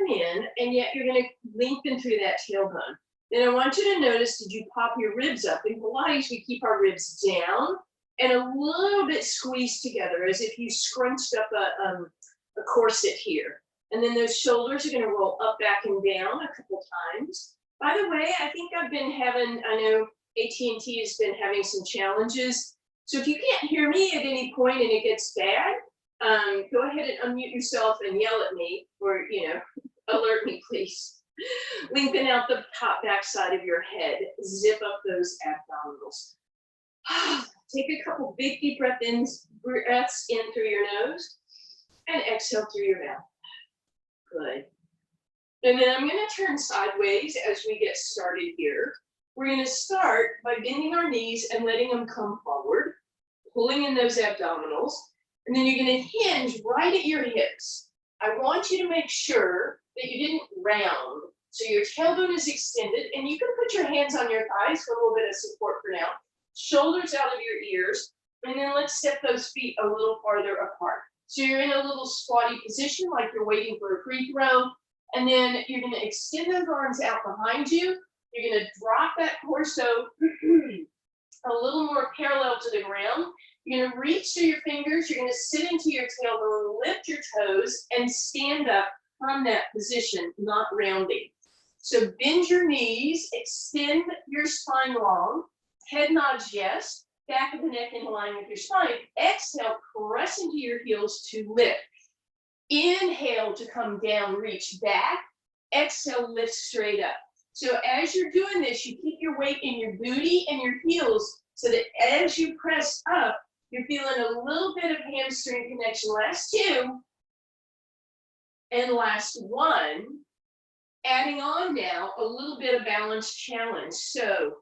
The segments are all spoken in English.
come in, and yet you're going to lengthen through that tailbone. Then I want you to notice, did you pop your ribs up? In Pilates, we keep our ribs down and a little bit squeezed together, as if you scrunched up a corset here. And then those shoulders are going to roll up, back, and down a couple times. By the way, I think I've been having, I know AT&T has been having some challenges. So if you can't hear me at any point and it gets bad, go ahead and unmute yourself and yell at me, or, alert me, please. Lengthen out the top back side of your head. Zip up those abdominals. Take a couple big deep breaths in through your nose and exhale through your mouth. Good. And then I'm going to turn sideways as we get started here. We're going to start by bending our knees and letting them come forward, pulling in those abdominals, and then you're going to hinge right at your hips. I want you to make sure that you didn't round. So your tailbone is extended, and you can put your hands on your thighs for a little bit of support for now. Shoulders out of your ears, and then let's step those feet a little farther apart. So you're in a little squatty position, like you're waiting for a free throw, and then you're going to extend those arms out behind you. You're going to drop that torso a little more parallel to the ground. You're going to reach through your fingers. You're going to sit into your tailbone, lift your toes, and stand up from that position, not rounding. So bend your knees, extend your spine long, head nods yes, back of the neck in line with your spine. Exhale, press into your heels to lift. Inhale to come down, reach back. Exhale, lift straight up. So as you're doing this, you keep your weight in your booty and your heels so that as you press up, you're feeling a little bit of hamstring connection. Last two. And last one. Adding on now a little bit of balance challenge. So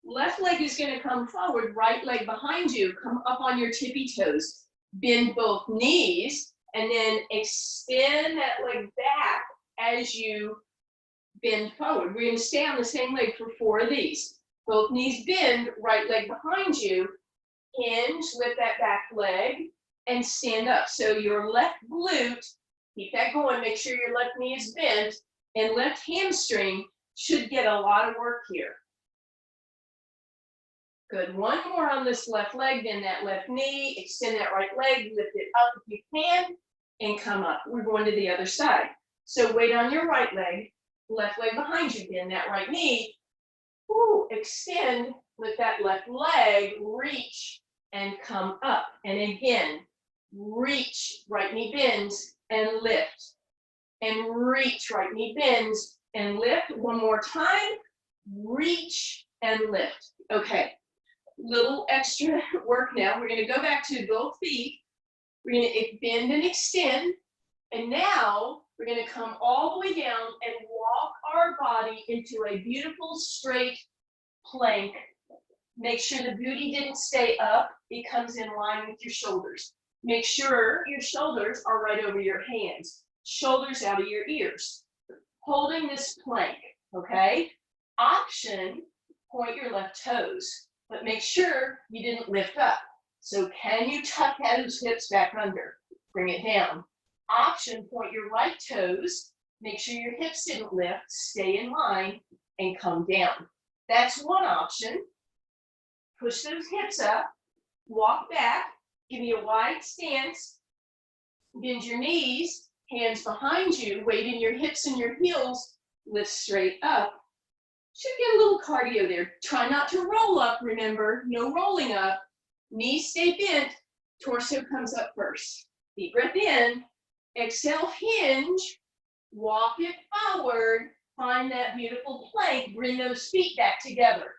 left leg is going to come forward, right leg behind you, come up on your tippy toes. Bend both knees and then extend that leg back as you bend forward. We're going to stay on the same leg for 4 of these. Both knees bend, right leg behind you, hinge, lift that back leg, and stand up. So your left glute, keep that going, make sure your left knee is bent, and left hamstring should get a lot of work here. Good, one more on this left leg, then that left knee, extend that right leg, lift it up if you can, and come up. We're going to the other side. So weight on your right leg, left leg behind you, bend that right knee, extend with that left leg, reach and come up. And again, reach, right knee bends and lift. And reach, right knee bends and lift. One more time, reach and lift. Okay, little extra work now. We're going to go back to both feet. We're going to bend and extend. And now we're going to come all the way down and walk our body into a beautiful straight plank. Make sure the booty didn't stay up. It comes in line with your shoulders. Make sure your shoulders are right over your hands. Shoulders out of your ears. Holding this plank, okay? Option, point your left toes, but make sure you didn't lift up. So can you tuck those hips back under? Bring it down. Option, point your right toes, make sure your hips didn't lift, stay in line, and come down. That's one option. Push those hips up, walk back, give me a wide stance, bend your knees, hands behind you, weight in your hips and your heels, lift straight up. Should get a little cardio there. Try not to roll up, remember, no rolling up. Knees stay bent, torso comes up first. Deep breath in, exhale, hinge, walk it forward, find that beautiful plank, bring those feet back together.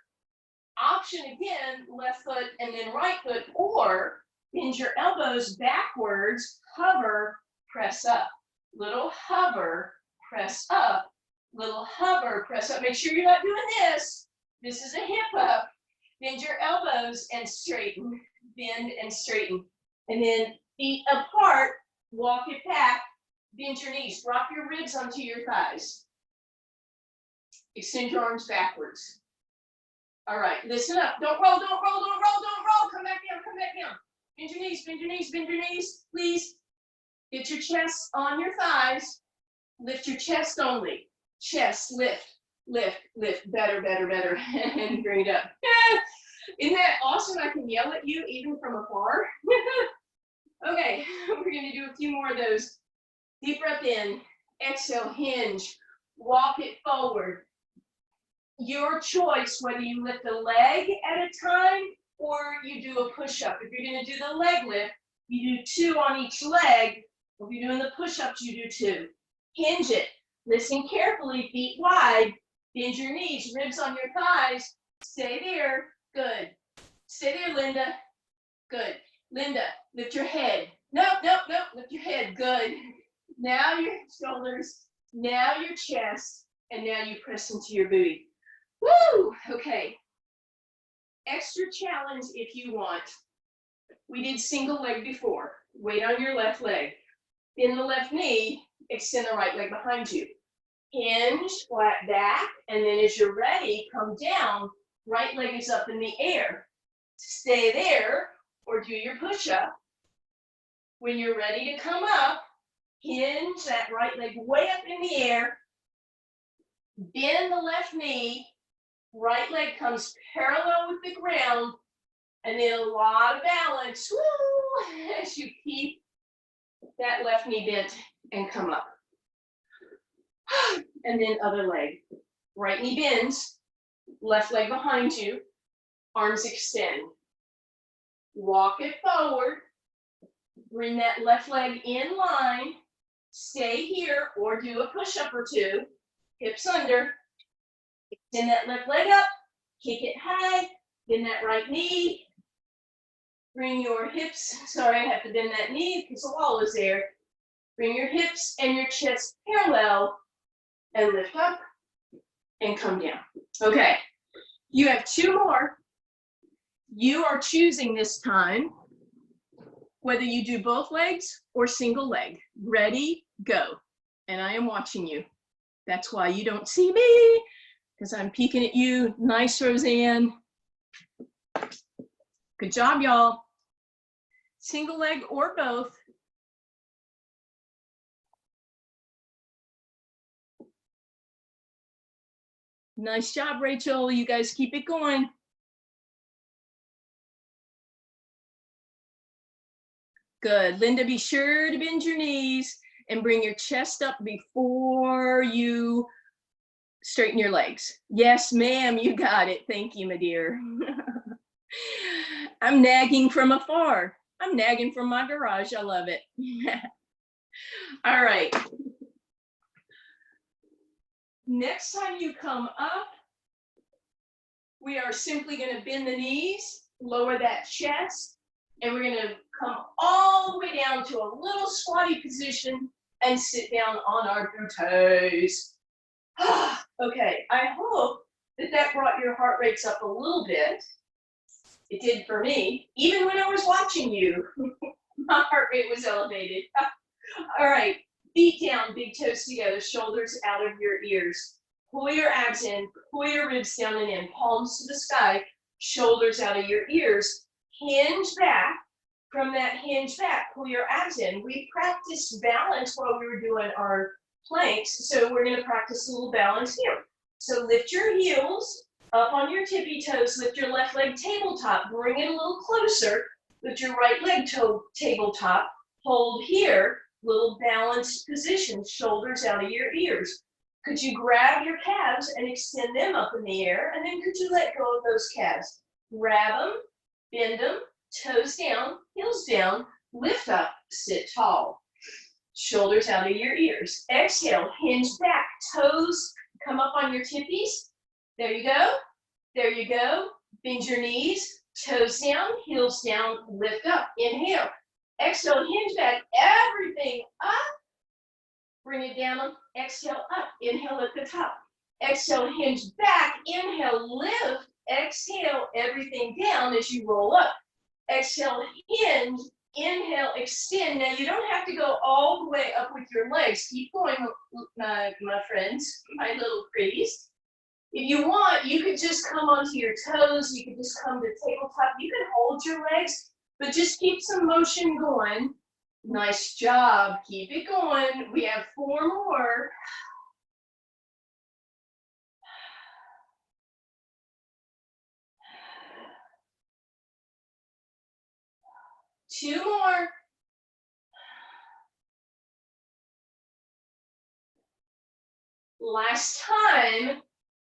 Option again, left foot and then right foot, or bend your elbows backwards, hover, press up. Little hover, press up. Little hover, press up. Make sure you're not doing this. This is a hip up. Bend your elbows and straighten. Bend and straighten. And then feet apart, walk it back. Bend your knees. Drop your ribs onto your thighs. Extend your arms backwards. All right, listen up. Don't roll, don't roll, don't roll, don't roll. Come back down, come back down. Bend your knees, bend your knees, bend your knees. Please get your chest on your thighs. Lift your chest only. Chest, lift, lift, lift. Better, better, better. And bring it up. Isn't that awesome? I can yell at you even from afar. Okay, we're gonna do a few more of those. Deep breath in, exhale, hinge, walk it forward. Your choice whether you lift a leg at a time or you do a push-up. If you're gonna do the leg lift, you do 2 on each leg. If you're doing the push-ups, you do 2. Hinge it. Listen carefully, feet wide. Bend your knees, ribs on your thighs. Stay there. Good. Stay there, Linda. Good. Linda, lift your head. Nope, nope, nope. Lift your head. Good. Now your shoulders, now your chest, and now you press into your booty. Woo! Okay. Extra challenge if you want. We did single leg before. Weight on your left leg. Bend the left knee, extend the right leg behind you. Hinge, flat back, and then as you're ready, come down. Right leg is up in the air. Stay there or do your push-up. When you're ready to come up, hinge that right leg way up in the air. Bend the left knee. Right leg comes parallel with the ground. And then a lot of balance, woo, as you keep that left knee bent and come up. And then other leg. Right knee bends, left leg behind you, arms extend. Walk it forward. Bring that left leg in line. Stay here or do a push-up or 2. Hips under. Extend that left leg up. Kick it high. Bend that right knee. Bring your hips. Sorry, I have to bend that knee because the wall is there. Bring your hips and your chest parallel and lift up and come down. Okay, you have 2 more. You are choosing this time whether you do both legs or single leg. Ready, go. And I am watching you. That's why you don't see me, because I'm peeking at you. Nice, Roseanne. Good job, y'all. Single leg or both. Nice job, Rachel. You guys keep it going. Good. Linda, be sure to bend your knees and bring your chest up before you straighten your legs. Yes, ma'am, you got it. Thank you, my dear. I'm nagging from afar. I'm nagging from my garage. I love it. All right. Next time you come up, we are simply going to bend the knees, lower that chest, and we're going to come all the way down to a little squatty position and sit down on our toes. Okay, I hope that that brought your heart rates up a little bit. It did for me. Even when I was watching you, my heart rate was elevated. All right, feet down, big toes together, shoulders out of your ears. Pull your abs in, pull your ribs down and in, palms to the sky, shoulders out of your ears. Hinge back. From that hinge back, pull your abs in. We practiced balance while we were doing our planks, so we're going to practice a little balance here. So lift your heels up on your tippy toes, lift your left leg tabletop, bring it a little closer, lift your right leg tabletop, hold here, little balanced position, shoulders out of your ears. Could you grab your calves and extend them up in the air, and then could you let go of those calves? Grab them, bend them, toes down, heels down, lift up, sit tall. Shoulders out of your ears. Exhale, hinge back, toes come up on your tippies. There you go. There you go. Bend your knees, toes down, heels down, lift up. Inhale. Exhale, hinge back, everything up. Bring it down. Exhale, up. Inhale at the top. Exhale, hinge back. Inhale, lift. Exhale, everything down as you roll up. Exhale, hinge. Inhale, extend. Now, you don't have to go all the way up with your legs. Keep going, my friends, my little pretties. If you want, you could just come onto your toes. You could just come to tabletop. You can hold your legs, but just keep some motion going. Nice job. Keep it going. We have 4 more. Two more. Last time,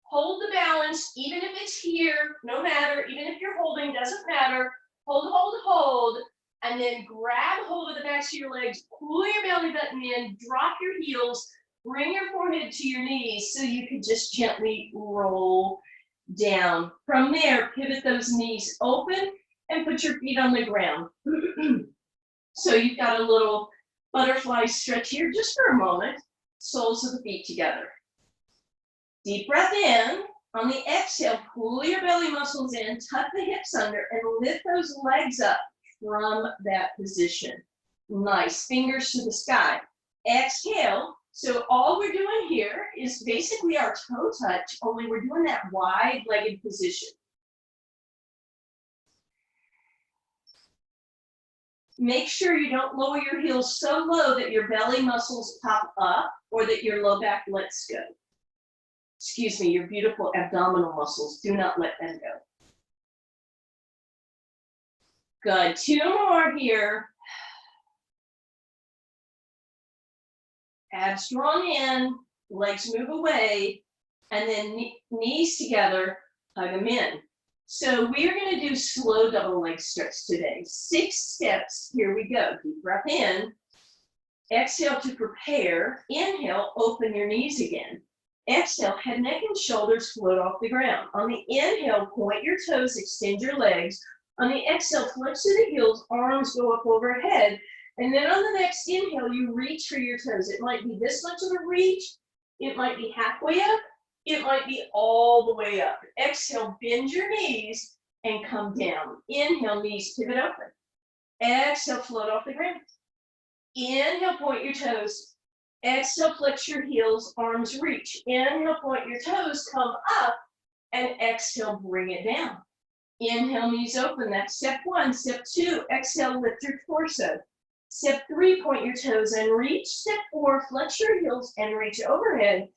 hold the balance, even if it's here, no matter, even if you're holding, doesn't matter. Hold, hold, hold, and then grab hold of the backs of your legs, pull your belly button in, drop your heels, bring your forehead to your knees so you can just gently roll down. From there, pivot those knees open and put your feet on the ground. So you've got a little butterfly stretch here just for a moment. Soles of the feet together. Deep breath in. On the exhale, pull your belly muscles in, tuck the hips under, and lift those legs up from that position. Nice. Fingers to the sky. Exhale. So all we're doing here is basically our toe touch, only we're doing that wide-legged position. Make sure you don't lower your heels so low that your belly muscles pop up or that your low back lets go. Excuse me, your beautiful abdominal muscles, do not let them go. Good, 2 more here. Abs drawn in, legs move away, and then knees together, hug them in. So we are going to do slow double leg stretch today. 6 steps, here we go. Deep breath in. Exhale to prepare. Inhale, open your knees again. Exhale, head, neck, and shoulders float off the ground. On the inhale, point your toes, extend your legs. On the exhale, flex to the heels, arms go up overhead. And then on the next inhale, you reach for your toes. It might be this much of a reach. It might be halfway up. It might be all the way up. Exhale, bend your knees and come down. Inhale, knees pivot open. Exhale, float off the ground. Inhale, point your toes. Exhale, flex your heels, arms reach. Inhale, point your toes, come up, and exhale, bring it down. Inhale, knees open. That's step 1. Step 2, exhale, lift your torso. Step 3, point your toes and reach. Step 4, flex your heels and reach overhead.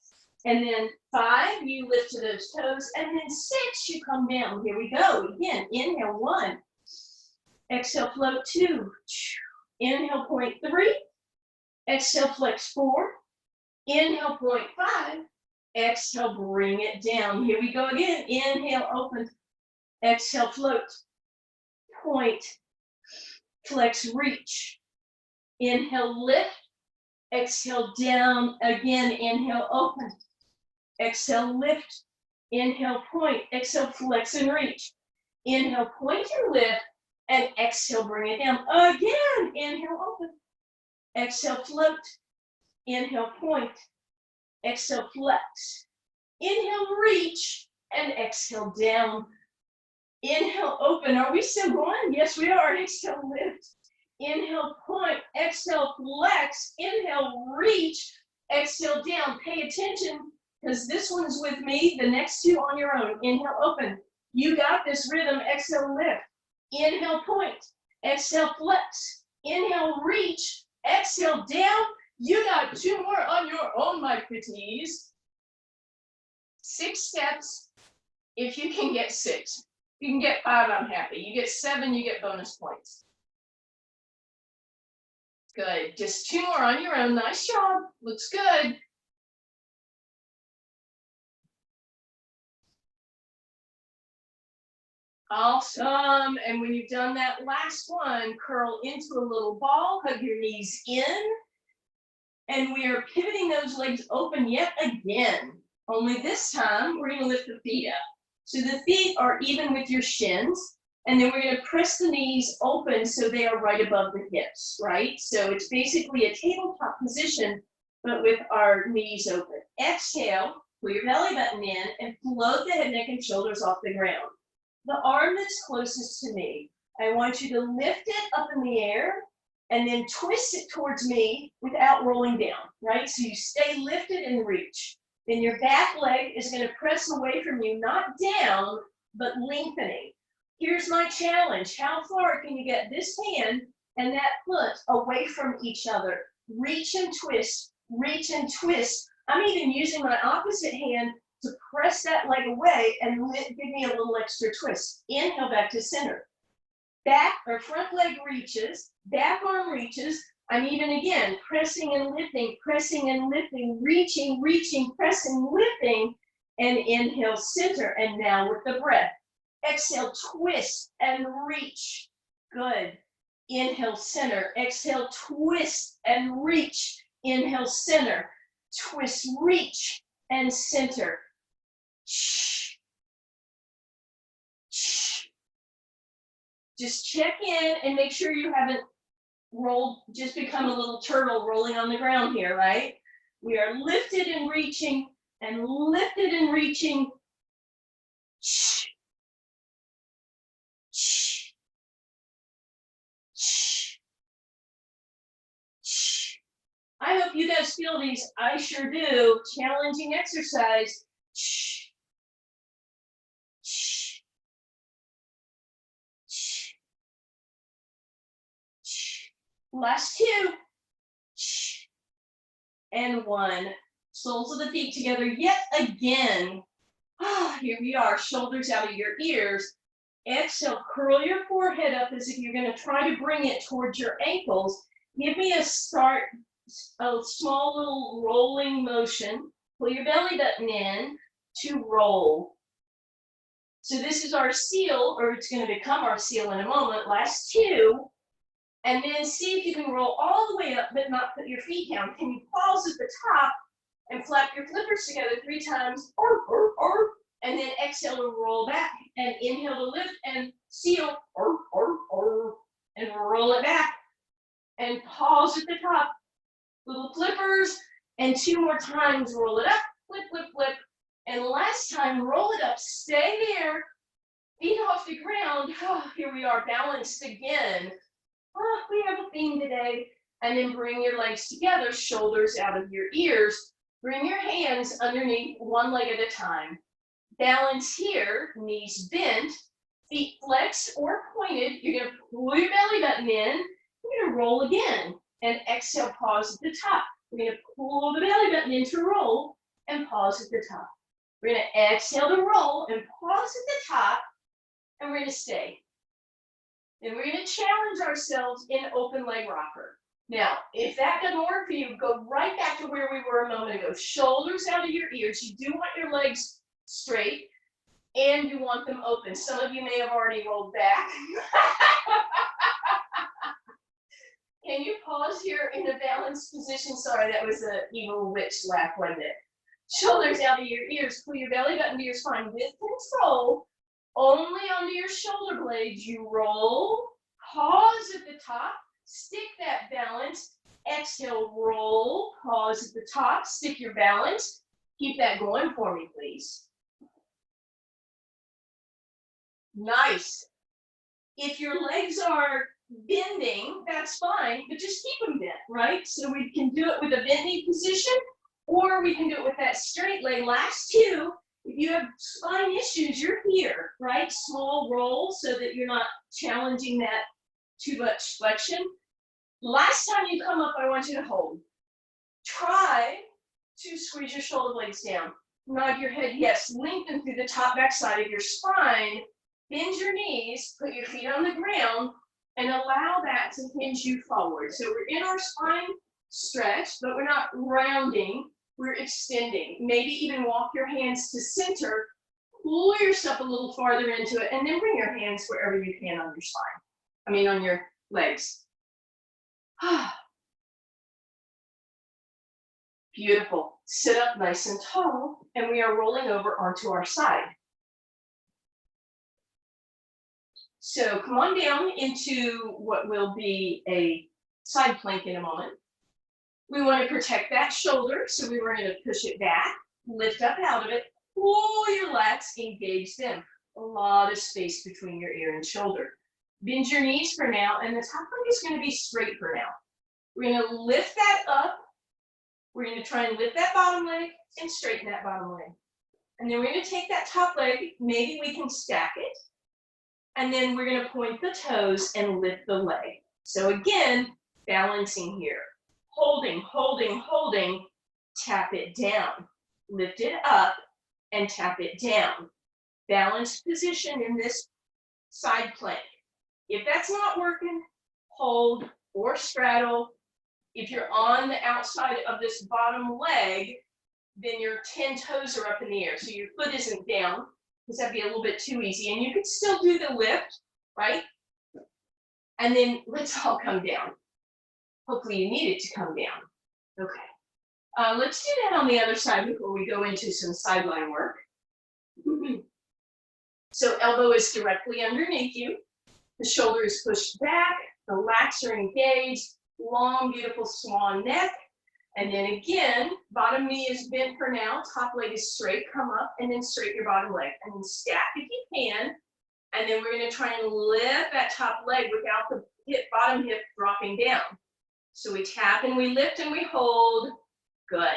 And then 5, you lift to those toes. And then 6, you come down. Here we go. Again, inhale, 1. Exhale, float 2. Inhale, point 3. Exhale, flex 4. Inhale, point 5. Exhale, bring it down. Here we go again. Inhale, open. Exhale, float. Point. Flex, reach. Inhale, lift. Exhale, down again. Inhale, open. Exhale, lift. Inhale, point. Exhale, flex and reach. Inhale, point and lift. And exhale, bring it down. Again, inhale, open. Exhale, float. Inhale, point. Exhale, flex. Inhale, reach. And exhale, down. Inhale, open. Are we still going? Yes, we are. Exhale, lift. Inhale, point. Exhale, flex. Inhale, reach. Exhale, down. Pay attention because this one's with me. The next 2 on your own. Inhale, open. You got this rhythm. Exhale, lift. Inhale, point. Exhale, flex. Inhale, reach. Exhale, down. You got 2 more on your own, my pretties. 6 steps. If you can get 6. If you can get 5, I'm happy. You get 7, you get bonus points. Good. Just 2 more on your own. Nice job. Looks good. Awesome. And when you've done that last one, curl into a little ball, hug your knees in. And we are pivoting those legs open yet again. Only this time, we're going to lift the feet up. So the feet are even with your shins. And then we're going to press the knees open so they are right above the hips, right? So it's basically a tabletop position, but with our knees open. Exhale, pull your belly button in and float the head, neck, and shoulders off the ground. The arm that's closest to me, I want you to lift it up in the air and then twist it towards me without rolling down, right? So you stay lifted and reach. Then your back leg is going to press away from you, not down, but lengthening. Here's my challenge. How far can you get this hand and that foot away from each other. Reach and twist, reach and twist. I'm even using my opposite hand to press that leg away and give me a little extra twist. Inhale back to center. Back or front leg reaches, back arm reaches. I'm even again pressing and lifting, reaching, reaching, pressing, lifting, and inhale center. And now with the breath, exhale, twist and reach. Good. Inhale center, exhale, twist and reach. Inhale center, twist, reach, and center. Just check in and make sure you haven't rolled, just become a little turtle rolling on the ground here, right? We are lifted and reaching and lifted and reaching. I hope you guys feel these. I sure do. Challenging exercise. Last two. And one. Soles of the feet together yet again. Here we are, shoulders out of your ears. Exhale, curl your forehead up as if you're going to try to bring it towards your ankles. Give me a small little rolling motion. Pull your belly button in to roll. So this is our seal, or it's going to become our seal in a moment. Last two. And then see if you can roll all the way up, but not put your feet down. Can you pause at the top and flap your flippers together 3 times, and then exhale to roll back, and inhale to lift and seal, and roll it back, and pause at the top, little flippers, and 2 more times, roll it up, flip, flip, flip, and last time, roll it up, stay there, feet off the ground. Here we are, balanced again. We have a theme today. And then bring your legs together, shoulders out of your ears. Bring your hands underneath, one leg at a time. Balance here, knees bent, feet flexed or pointed. You're going to pull your belly button in. You're going to roll again. And exhale, pause at the top. We're going to pull the belly button in to roll and pause at the top. We're going to exhale to roll and pause at the top. And we're going to stay. And we're going to challenge ourselves in open leg rocker. Now, if that doesn't work for you, go right back to where we were a moment ago. Shoulders out of your ears. You do want your legs straight, and you want them open. Some of you may have already rolled back. Can you pause here in a balanced position? Sorry, that was an evil witch laugh, wasn't it? Shoulders out of your ears. Pull your belly button to your spine with control. Only onto your shoulder blades. You roll, pause at the top, stick that balance, exhale, roll, pause at the top, stick your balance. Keep that going for me, please. Nice. If your legs are bending, that's fine, but just keep them bent, right? So we can do it with a bending position, or we can do it with that straight leg. Last two. If you have spine issues, you're here, right? Small roll so that you're not challenging that too much flexion. Last time you come up, I want you to hold. Try to squeeze your shoulder blades down. Nod your head, yes. Lengthen through the top back side of your spine. Bend your knees, put your feet on the ground, and allow that to hinge you forward. So we're in our spine stretch, but we're not rounding. We're extending. Maybe even walk your hands to center, pull yourself a little farther into it, and then bring your hands wherever you can on your spine. On your legs. Beautiful. Sit up nice and tall, and we are rolling over onto our side. So come on down into what will be a side plank in a moment. We want to protect that shoulder, so we were going to push it back, lift up out of it, pull your lats, engage them. A lot of space between your ear and shoulder. Bend your knees for now, and the top leg is going to be straight for now. We're going to lift that up. We're going to try and lift that bottom leg and straighten that bottom leg. And then we're going to take that top leg, maybe we can stack it, and then we're going to point the toes and lift the leg. So again, balancing here, holding, holding, holding, tap it down, lift it up and tap it down. Balanced position in this side plank. If that's not working, hold or straddle. If you're on the outside of this bottom leg, then your 10 toes are up in the air. So your foot isn't down, because that'd be a little bit too easy. And you can still do the lift, right? And then let's all come down. Hopefully you need it to come down. Okay. Let's do that on the other side before we go into some sideline work. So elbow is directly underneath you. The shoulder is pushed back. The lats are engaged. Long, beautiful swan neck. And then again, bottom knee is bent for now. Top leg is straight. Come up and then straighten your bottom leg. And then stack if you can. And then we're going to try and lift that top leg without the bottom hip dropping down. So we tap and we lift and we hold. Good.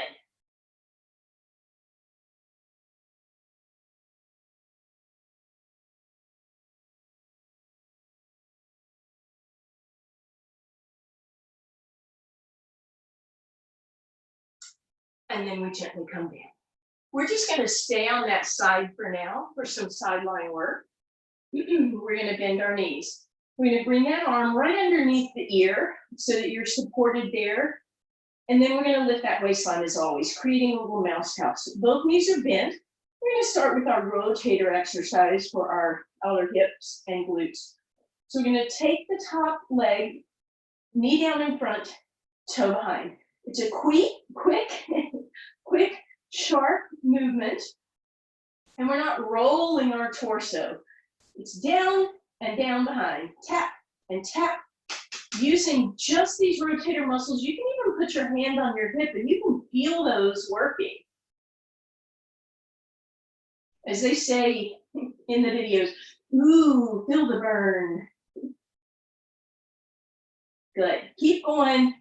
And then we gently come down. We're just going to stay on that side for now for some sideline work. We're going to bend our knees. We're going to bring that arm right underneath the ear so that you're supported there. And then we're going to lift that waistline as always, creating a little mouse house. Both knees are bent. We're going to start with our rotator exercise for our outer hips and glutes. So we're going to take the top leg, knee down in front, toe behind. It's a quick, sharp movement. And we're not rolling our torso. It's down and down behind. Tap and tap. Using just these rotator muscles, you can even put your hand on your hip and you can feel those working. As they say in the videos, ooh, feel the burn. Good. Keep going.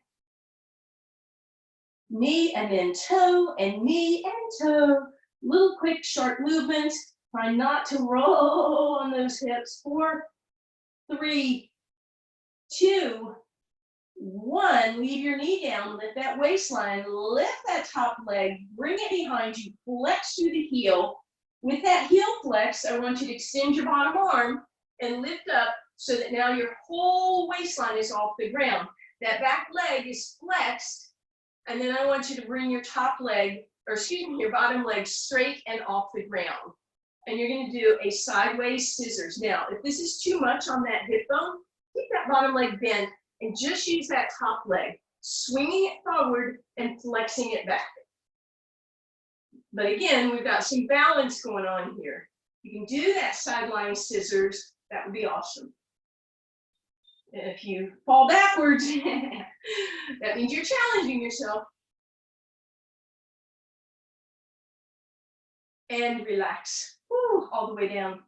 Knee and then toe and knee and toe. Little quick, sharp movements. Try not to roll on those hips. 4, 3, 2, 1. Leave your knee down. Lift that waistline. Lift that top leg. Bring it behind you. Flex through the heel. With that heel flex, I want you to extend your bottom arm and lift up so that now your whole waistline is off the ground. That back leg is flexed. And then I want you to bring your top leg, or excuse me, your bottom leg straight and off the ground. And you're going to do a sideways scissors. Now, if this is too much on that hip bone, keep that bottom leg bent and just use that top leg, swinging it forward and flexing it back. But again, we've got some balance going on here. You can do that sideline scissors. That would be awesome. And if you fall backwards, that means you're challenging yourself. And relax. Woo, all the way down.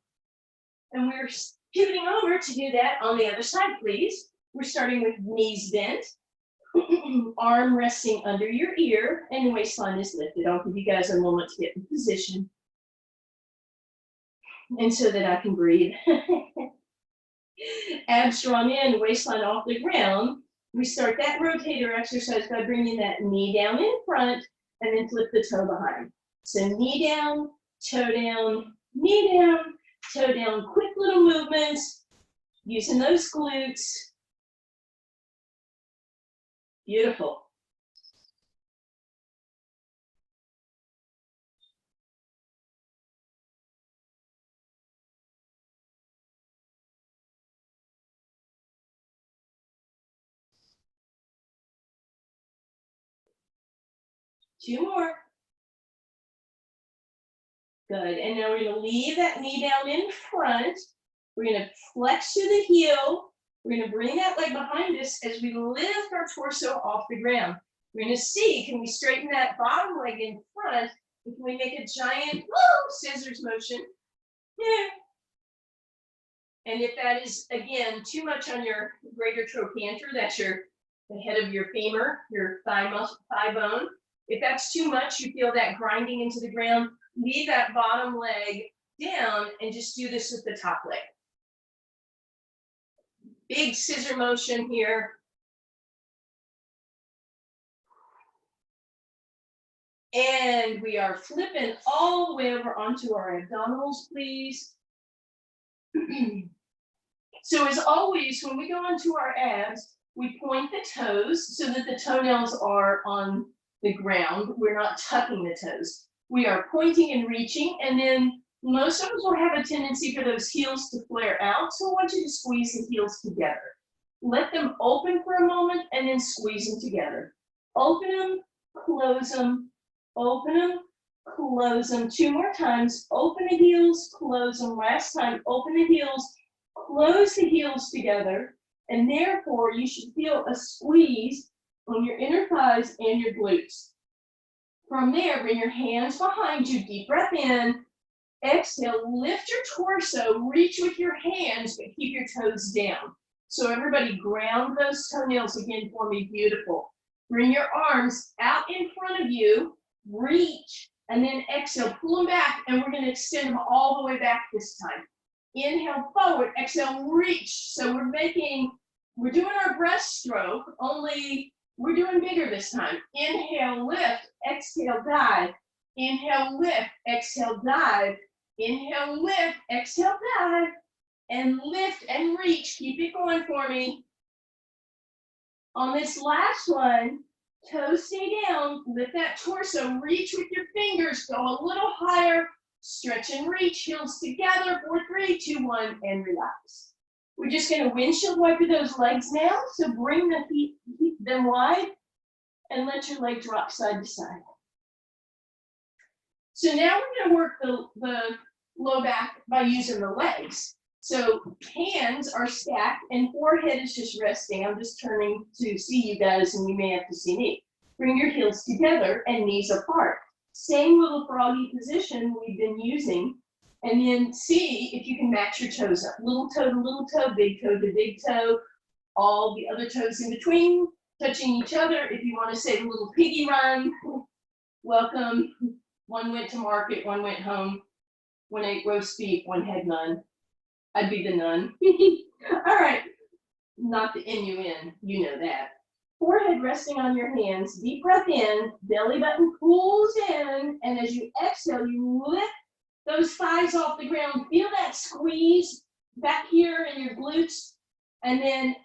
And we're pivoting over to do that on the other side, please. We're starting with knees bent, arm resting under your ear, and waistline is lifted. I'll give you guys a moment to get in position. And so that I can breathe. Abs drawn in, waistline off the ground. We start that rotator exercise by bringing that knee down in front and then flip the toe behind. So knee down, toe down, knee down, toe down. Quick little movements using those glutes. Beautiful. Two more. Good. And now we're going to leave that knee down in front. We're going to flex to the heel. We're going to bring that leg behind us as we lift our torso off the ground. We're going to see, can we straighten that bottom leg in front? And can we make a giant scissors motion? Yeah. And if that is, again, too much on your greater trochanter, that's the head of your femur, your thigh bone. If that's too much, you feel that grinding into the ground, leave that bottom leg down and just do this with the top leg. Big scissor motion here. And we are flipping all the way over onto our abdominals, please. So as always, when we go onto our abs, we point the toes so that the toenails are on the ground. We're not tucking the toes. We are pointing and reaching, and then most of us will have a tendency for those heels to flare out, so I want you to squeeze the heels together. Let them open for a moment, and then squeeze them together. Open them, close them, open them, close them. 2 more times. Open the heels, close them. Last time, open the heels, close the heels together, and therefore you should feel a squeeze on your inner thighs and your glutes. From there, bring your hands behind you, deep breath in. Exhale, lift your torso, reach with your hands, but keep your toes down. So everybody ground those toenails again for me, beautiful. Bring your arms out in front of you, reach, and then exhale, pull them back, and we're gonna extend them all the way back this time. Inhale forward, exhale, reach. So we're doing our breaststroke, only we're doing bigger this time. Inhale, lift, exhale, dive. Inhale, lift, exhale, dive. Inhale, lift, exhale, dive. And lift and reach. Keep it going for me. On this last one, toes stay down, lift that torso, reach with your fingers, go a little higher, stretch and reach, heels together, 4, 3, 2, 1, and relax. We're just gonna windshield wiper those legs now, so bring the feet, keep them wide, and let your leg drop side to side. So now we're gonna work the low back by using the legs. So hands are stacked and forehead is just resting. I'm just turning to see you guys and you may have to see me. Bring your heels together and knees apart. Same little froggy position we've been using. And then see if you can match your toes up. Little toe to little toe, big toe to big toe. All the other toes in between, touching each other. If you want to say the little piggy run, welcome. One went to market, one went home. One ate roast beef, one had none. I'd be the nun. All right, not the N-U-N, you know that. Forehead resting on your hands, deep breath in, belly button pulls in, and as you exhale, you lift those thighs off the ground. Feel that squeeze back here in your glutes, and then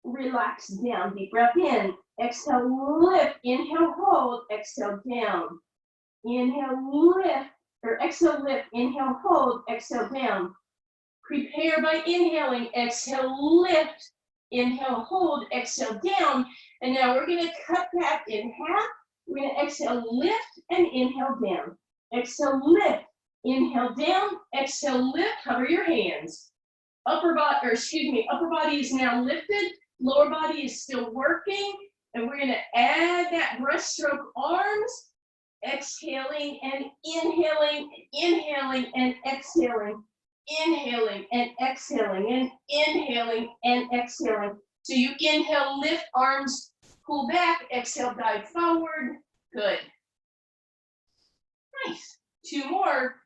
relax down. Deep breath in, exhale, lift, inhale, hold, exhale, down. Inhale, lift, or exhale, lift, inhale, hold, exhale, down. Prepare by inhaling, exhale, lift, inhale, hold, exhale, down. And now we're gonna cut that in half. We're gonna exhale, lift, and inhale, down. Exhale, lift, inhale, down, exhale, lift, cover your hands. Upper body is now lifted, lower body is still working, and we're gonna add that breaststroke arms, exhaling and inhaling, inhaling and exhaling. Inhaling and exhaling and inhaling and exhaling. So you inhale, lift, arms pull back, exhale, dive forward. Good. Nice. 2 more.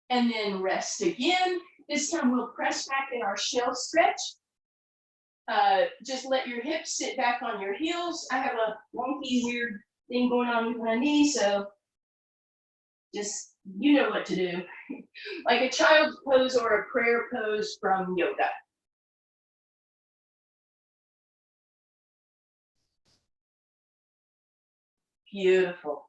And then rest again. This time we'll press back in our shell stretch. Just let your hips sit back on your heels. I have a wonky, weird thing going on with my knee, so just, you know what to do. Like a child's pose or a prayer pose from yoga. Beautiful.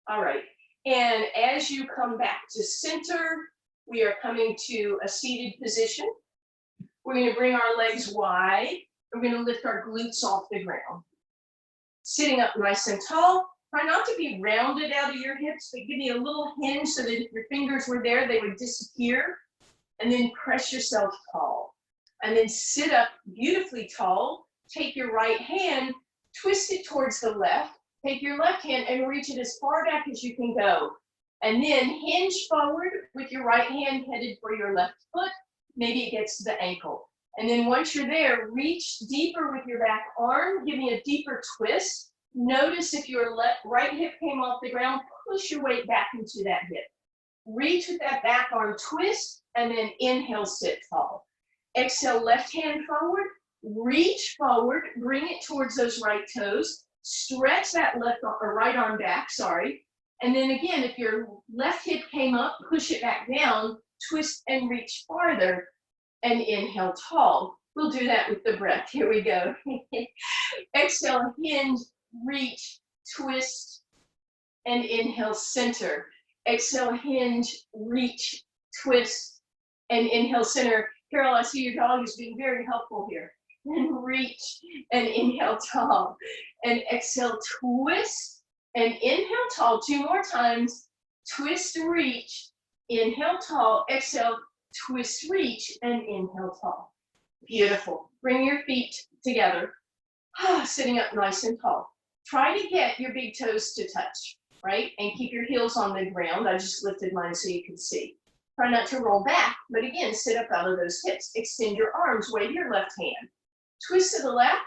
All right, and as you come back to center, we are coming to a seated position. We're going to bring our legs wide. We're going to lift our glutes off the ground. Sitting up nice and tall. Try not to be rounded out of your hips, but give me a little hinge so that if your fingers were there, they would disappear. And then press yourself tall. And then sit up beautifully tall. Take your right hand, twist it towards the left. Take your left hand and reach it as far back as you can go. And then hinge forward with your right hand headed for your left foot. Maybe it gets to the ankle. And then once you're there, reach deeper with your back arm. Give me a deeper twist. Notice if your right hip came off the ground, push your weight back into that hip. Reach with that back arm, twist, and then inhale, sit tall. Exhale, left hand forward, reach forward, bring it towards those right toes, stretch that left or right arm back, sorry. And then again, if your left hip came up, push it back down, twist and reach farther, and inhale tall. We'll do that with the breath. Here we go. Exhale, hinge, reach, twist, and inhale, center. Exhale, hinge, reach, twist, and inhale, center. Carol, I see your dog is being very helpful here. And reach, and inhale, tall. And exhale, twist, and inhale, tall. 2 more times. Twist, reach, inhale, tall. Exhale, twist, reach, and inhale, tall. Beautiful. Bring your feet together. Sitting up nice and tall. Try to get your big toes to touch, right? And keep your heels on the ground. I just lifted mine so you can see. Try not to roll back, but again, sit up out of those hips. Extend your arms, wave your left hand. Twist to the left,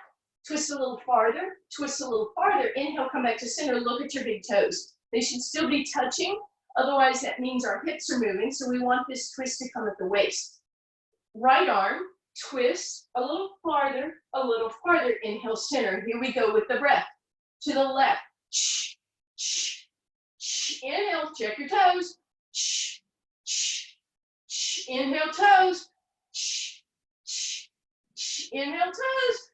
twist a little farther, twist a little farther. Inhale, come back to center. Look at your big toes. They should still be touching. Otherwise, that means our hips are moving. So we want this twist to come at the waist. Right arm, twist a little farther, a little farther. Inhale, center. Here we go with the breath. To the left. Inhale, check your toes. Inhale, toes. Inhale, toes.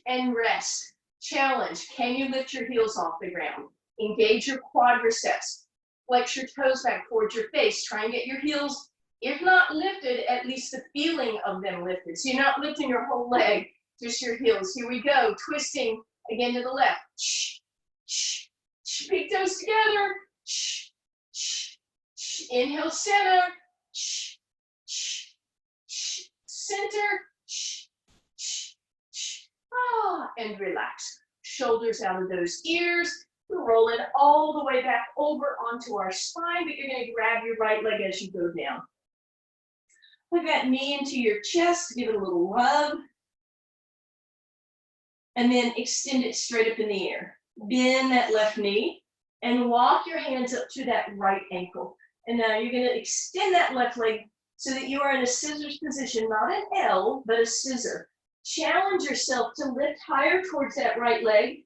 And rest. Challenge. Can you lift your heels off the ground? Engage your quadriceps. Flex your toes back towards your face. Try and get your heels, if not lifted, at least the feeling of them lifted. So you're not lifting your whole leg, just your heels. Here we go. Twisting again to the left. Big toes together. Inhale, center. Center. And relax. Shoulders out of those ears. We're rolling all the way back over onto our spine, but you're going to grab your right leg as you go down. Put that knee into your chest, give it a little rub. And then extend it straight up in the air. Bend that left knee and walk your hands up to that right ankle. And now you're going to extend that left leg so that you are in a scissors position, not an L, but a scissor. Challenge yourself to lift higher towards that right leg.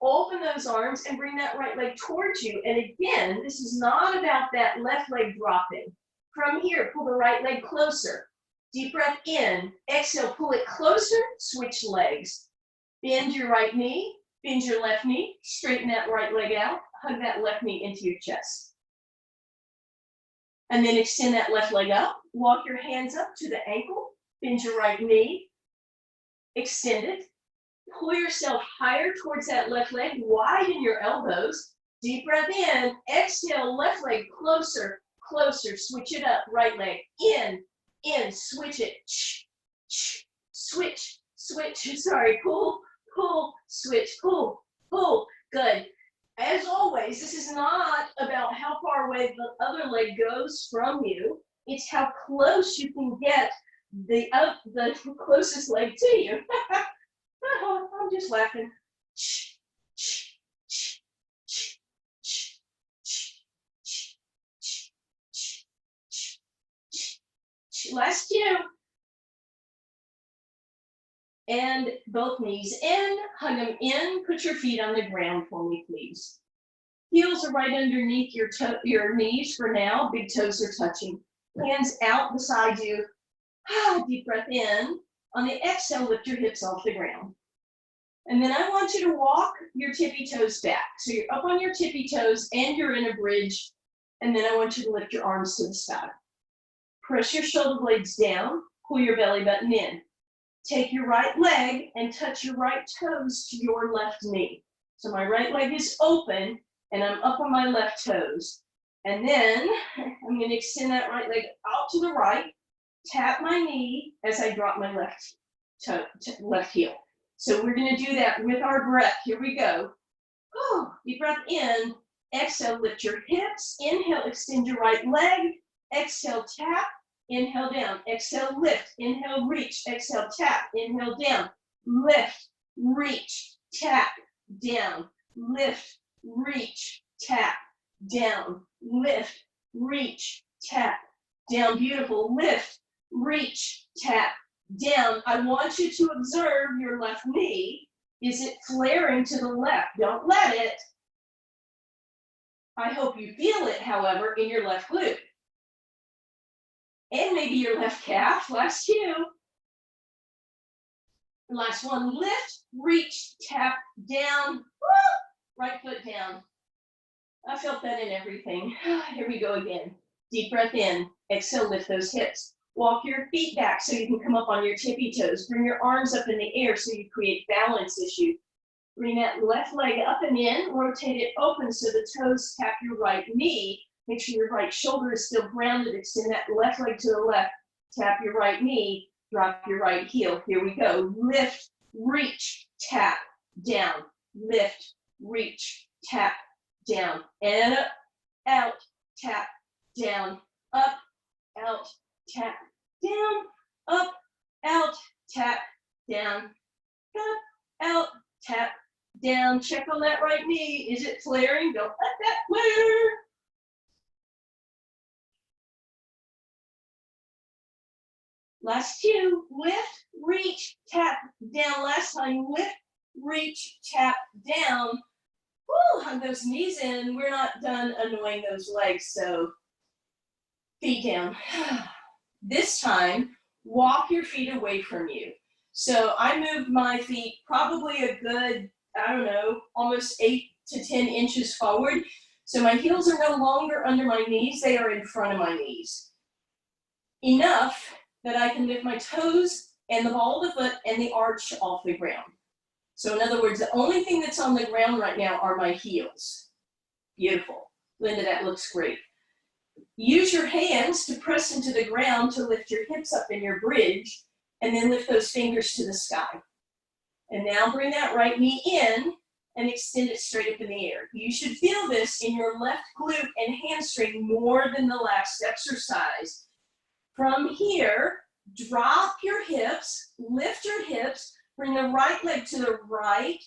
Open those arms and bring that right leg towards you. And again, this is not about that left leg dropping. From here, pull the right leg closer. Deep breath in. Exhale, pull it closer. Switch legs. Bend your right knee. Bend your left knee. Straighten that right leg out. Hug that left knee into your chest. And then extend that left leg up. Walk your hands up to the ankle. Bend your right knee. Extend it. Pull yourself higher towards that left leg. Widen your elbows. Deep breath in. Exhale, left leg closer, closer. Switch it up. Right leg in. Switch it. Switch. Sorry. Pull, switch, pull. Good. As always, this is not about how far away the other leg goes from you. It's how close you can get the closest leg to you. I'm just laughing. Last two. And both knees in, hug them in, put your feet on the ground for me, please. Heels are right underneath your knees for now. Big toes are touching. Hands out beside you. Deep breath in. On the exhale, lift your hips off the ground. And then I want you to walk your tippy toes back. So you're up on your tippy toes and you're in a bridge. And then I want you to lift your arms to the sky. Press your shoulder blades down. Pull your belly button in. Take your right leg and touch your right toes to your left knee. So my right leg is open and I'm up on my left toes. And then I'm going to extend that right leg out to the right. Tap my knee as I drop my left heel. So we're going to do that with our breath. Here we go. Deep breath in. Exhale, lift your hips. Inhale, extend your right leg. Exhale, tap. Inhale, down. Exhale, lift. Inhale, reach. Exhale, tap. Inhale, down. Lift, reach, tap, down. Lift, reach, tap, down. Lift, reach, tap, down. Beautiful. Lift, reach, tap, down. I want you to observe your left knee. Is it flaring to the left? Don't let it. I hope you feel it, however, in your left glute. And maybe your left calf. Last two. Last one, lift, reach, tap, down. Woo! Right foot down. I felt that in everything. Here we go again. Deep breath in. Exhale, lift those hips. Walk your feet back so you can come up on your tippy toes. Bring your arms up in the air so you create balance issue. Bring that left leg up and in. Rotate it open so the toes tap your right knee. Make sure your right shoulder is still grounded. Extend that left leg to the left. Tap your right knee. Drop your right heel. Here we go. Lift, reach, tap, down. Lift, reach, tap, down. And up, out, tap, down. Up, out, tap, down. Up, out, tap, down. Up, out, tap, down. Check on that right knee. Is it flaring? Don't let that flare. Last two, lift, reach, tap, down. Last time, lift, reach, tap, down. Woo, hug those knees in. We're not done annoying those legs, so feet down. This time, walk your feet away from you. So I moved my feet probably a good, I don't know, almost 8 to 10 inches forward. So my heels are no longer under my knees, they are in front of my knees. Enough that I can lift my toes and the ball of the foot and the arch off the ground. So in other words, the only thing that's on the ground right now are my heels. Beautiful. Linda, that looks great. Use your hands to press into the ground to lift your hips up in your bridge, and then lift those fingers to the sky. And now bring that right knee in and extend it straight up in the air. You should feel this in your left glute and hamstring more than the last exercise. From here, drop your hips, lift your hips, bring the right leg to the right,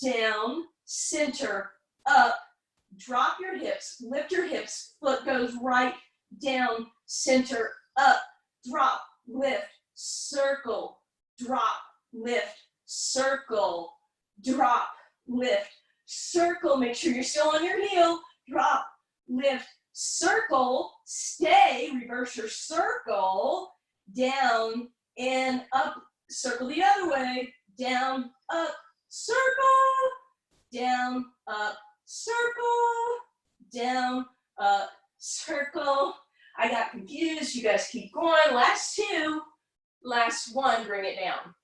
down, center, up, drop your hips, lift your hips, foot goes right, down, center, up, drop, lift, circle, drop, lift, circle, drop, lift, circle. Make sure you're still on your heel, drop, lift, circle, stay, reverse your circle, down and up, circle the other way, down, up, circle, down, up, circle, down, up, circle. I got confused, you guys keep going. Last two, last one, bring it down.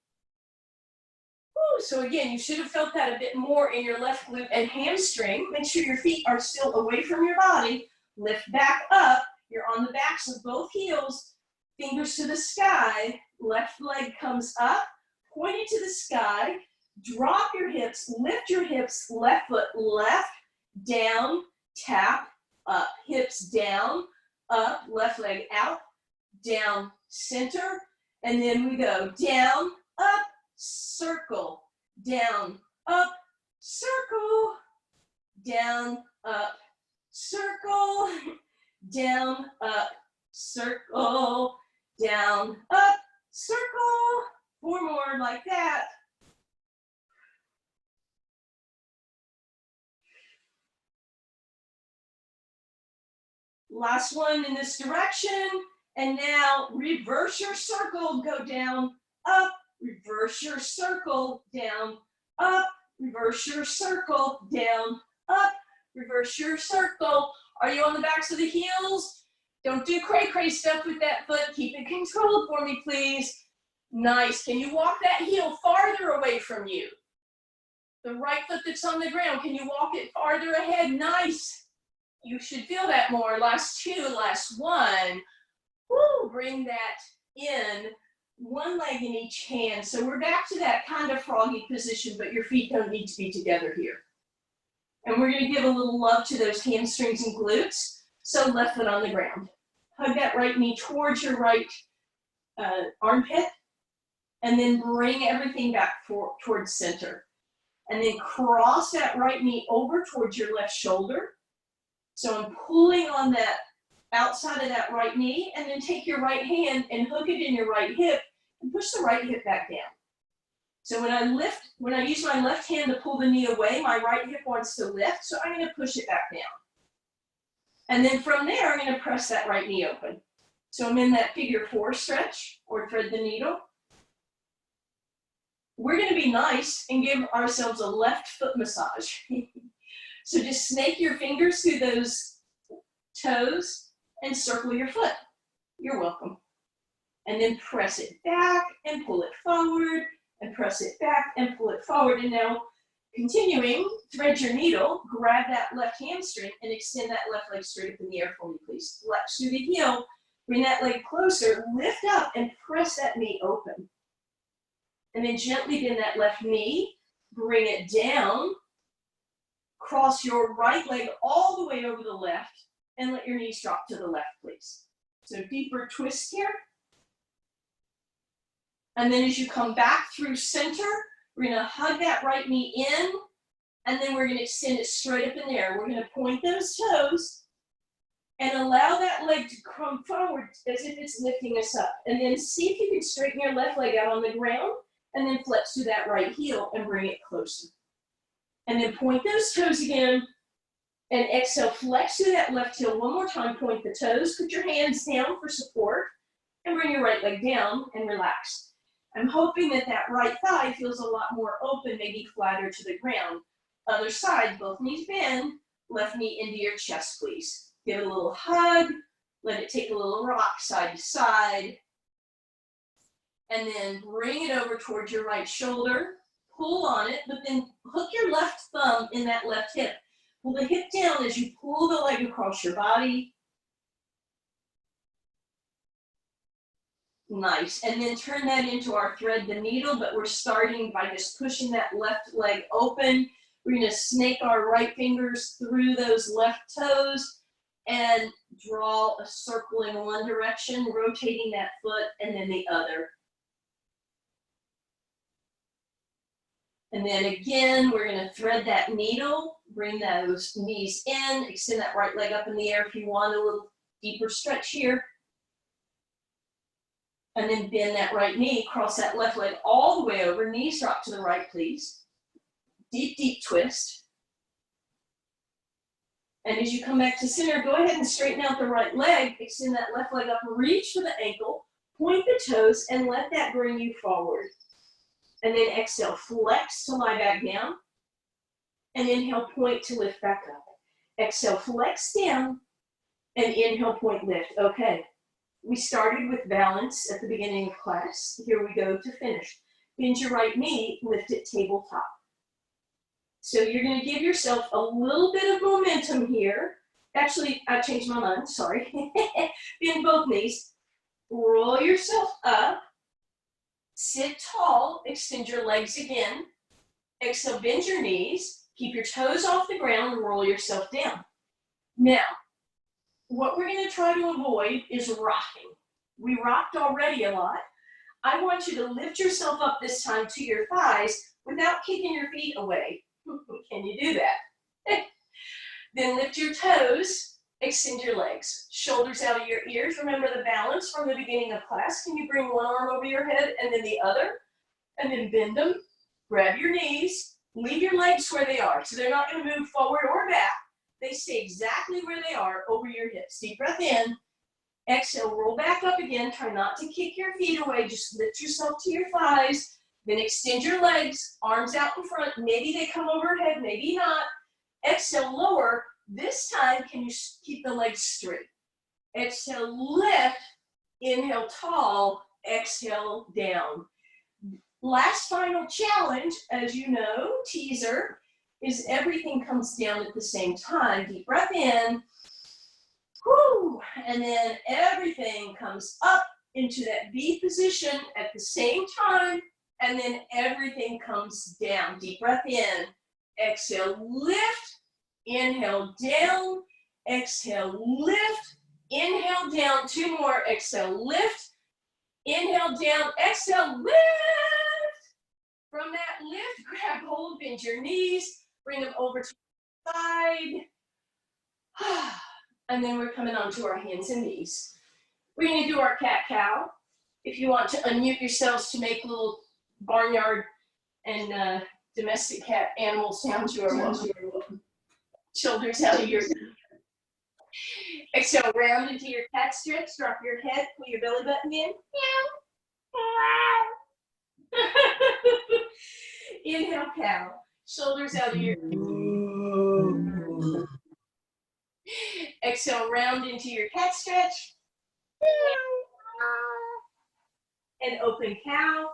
Woo, so again, you should have felt that a bit more in your left glute and hamstring. Make sure your feet are still away from your body. Lift back up, you're on the backs of both heels, fingers to the sky, left leg comes up, pointing to the sky, drop your hips, lift your hips, left foot left, down, tap, up, hips down, up, left leg out, down, center, and then we go down, up, circle, down, up, circle, down, up, circle, down, up, circle, down, up, circle. 4 more like that. Last one in this direction. And now reverse your circle, go down, up, reverse your circle, down, up, reverse your circle, down, up, reverse your circle. Are you on the backs of the heels? Don't do cray-cray stuff with that foot. Keep it controlled for me, please. Nice. Can you walk that heel farther away from you? The right foot that's on the ground, can you walk it farther ahead? Nice. You should feel that more. Last two, last one. Woo, bring that in. One leg in each hand. So we're back to that kind of froggy position, but your feet don't need to be together here. And we're going to give a little love to those hamstrings and glutes. So left foot on the ground. Hug that right knee towards your right armpit. And then bring everything back towards center. And then cross that right knee over towards your left shoulder. So I'm pulling on that outside of that right knee, and then take your right hand and hook it in your right hip and push the right hip back down. So when I use my left hand to pull the knee away, my right hip wants to lift, so I'm going to push it back down. And then from there, I'm going to press that right knee open. So I'm in that figure 4 stretch, or thread the needle. We're going to be nice and give ourselves a left foot massage. So just snake your fingers through those toes and circle your foot. You're welcome. And then press it back and pull it forward, and press it back and pull it forward. And now, continuing, thread your needle, grab that left hamstring, and extend that left leg straight up in the air for me, please. Flex through the heel, bring that leg closer, lift up, and press that knee open. And then gently bend that left knee, bring it down, cross your right leg all the way over the left, and let your knees drop to the left, please. So deeper twist here. And then as you come back through center, we're going to hug that right knee in, and then we're going to extend it straight up in the air. We're going to point those toes and allow that leg to come forward as if it's lifting us up. And then see if you can straighten your left leg out on the ground, and then flex through that right heel and bring it closer. And then point those toes again, and exhale, flex through that left heel one more time, point the toes, put your hands down for support, and bring your right leg down and relax. I'm hoping that that right thigh feels a lot more open, maybe flatter to the ground. Other side, both knees bend, left knee into your chest, please. Give it a little hug, let it take a little rock side to side, and then bring it over towards your right shoulder, pull on it, but then hook your left thumb in that left hip. Pull the hip down as you pull the leg across your body. Nice, and then turn that into our thread the needle, but we're starting by just pushing that left leg open. We're going to snake our right fingers through those left toes and draw a circle in one direction, rotating that foot and then the other. And then again, we're going to thread that needle, bring those knees in, extend that right leg up in the air if you want a little deeper stretch here. And then bend that right knee, cross that left leg all the way over, knees drop to the right, please. Deep, deep twist. And as you come back to center, go ahead and straighten out the right leg, extend that left leg up, reach for the ankle, point the toes, and let that bring you forward. And then exhale, flex to lie back down. And inhale, point to lift back up. Exhale, flex down, and inhale, point, lift. Okay. We started with balance at the beginning of class. Here we go to finish. Bend your right knee, lift it tabletop. So you're going to give yourself a little bit of momentum here. Actually, I changed my mind, sorry. Bend both knees. Roll yourself up. Sit tall, extend your legs again. Exhale, bend your knees. Keep your toes off the ground and roll yourself down. Now, what we're going to try to avoid is rocking. We rocked already a lot. I want you to lift yourself up this time to your thighs without kicking your feet away. Can you do that? Then lift your toes, extend your legs. Shoulders out of your ears. Remember the balance from the beginning of class. Can you bring one arm over your head and then the other? And then bend them. Grab your knees. Leave your legs where they are. So they're not going to move forward or back. They stay exactly where they are over your hips. Deep breath in. Exhale, roll back up again. Try not to kick your feet away. Just lift yourself to your thighs. Then extend your legs, arms out in front. Maybe they come overhead, maybe not. Exhale, lower. This time, can you keep the legs straight? Exhale, lift. Inhale, tall. Exhale, down. Last final challenge, as you know, teaser, is everything comes down at the same time. Deep breath in. Whoo, and then everything comes up into that V position at the same time, and then everything comes down. Deep breath in. Exhale, lift. Inhale, down. Exhale, lift. Inhale, down. Two more. Exhale, lift. Inhale, down. Exhale, lift. From that lift, grab hold, bend your knees. Bring them over to the side. And then we're coming on to our hands and knees. We're going to do our cat-cow. If you want to unmute yourselves to make little barnyard and domestic cat animal sounds, you are welcome. Shoulders out of your... Exhale, round into your cat stretch. Drop your head, pull your belly button in. Inhale, cow. Shoulders out of your... Exhale, round into your cat stretch. And open cow.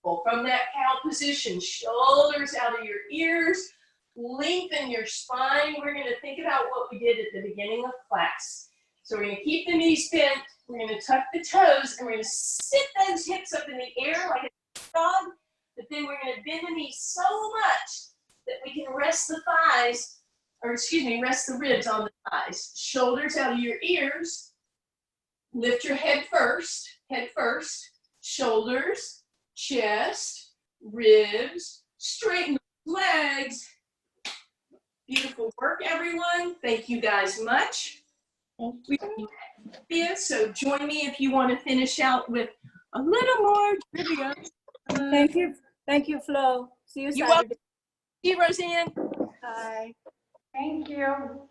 From that cow position, shoulders out of your ears. Lengthen your spine. We're going to think about what we did at the beginning of class. So we're going to keep the knees bent. We're going to tuck the toes, and we're going to sit those hips up in the air like a dog. But then we're going to bend the knees so much that we can rest the thighs, or excuse me, rest the ribs on the thighs. Shoulders out of your ears. Lift your head first. Shoulders, chest, ribs, straighten the legs. Beautiful work, everyone. Thank you guys much. So join me if you want to finish out with a little more trivia. Thank you, Flo. See you You're Saturday. welcome. See you, Roseanne. Bye. Thank you.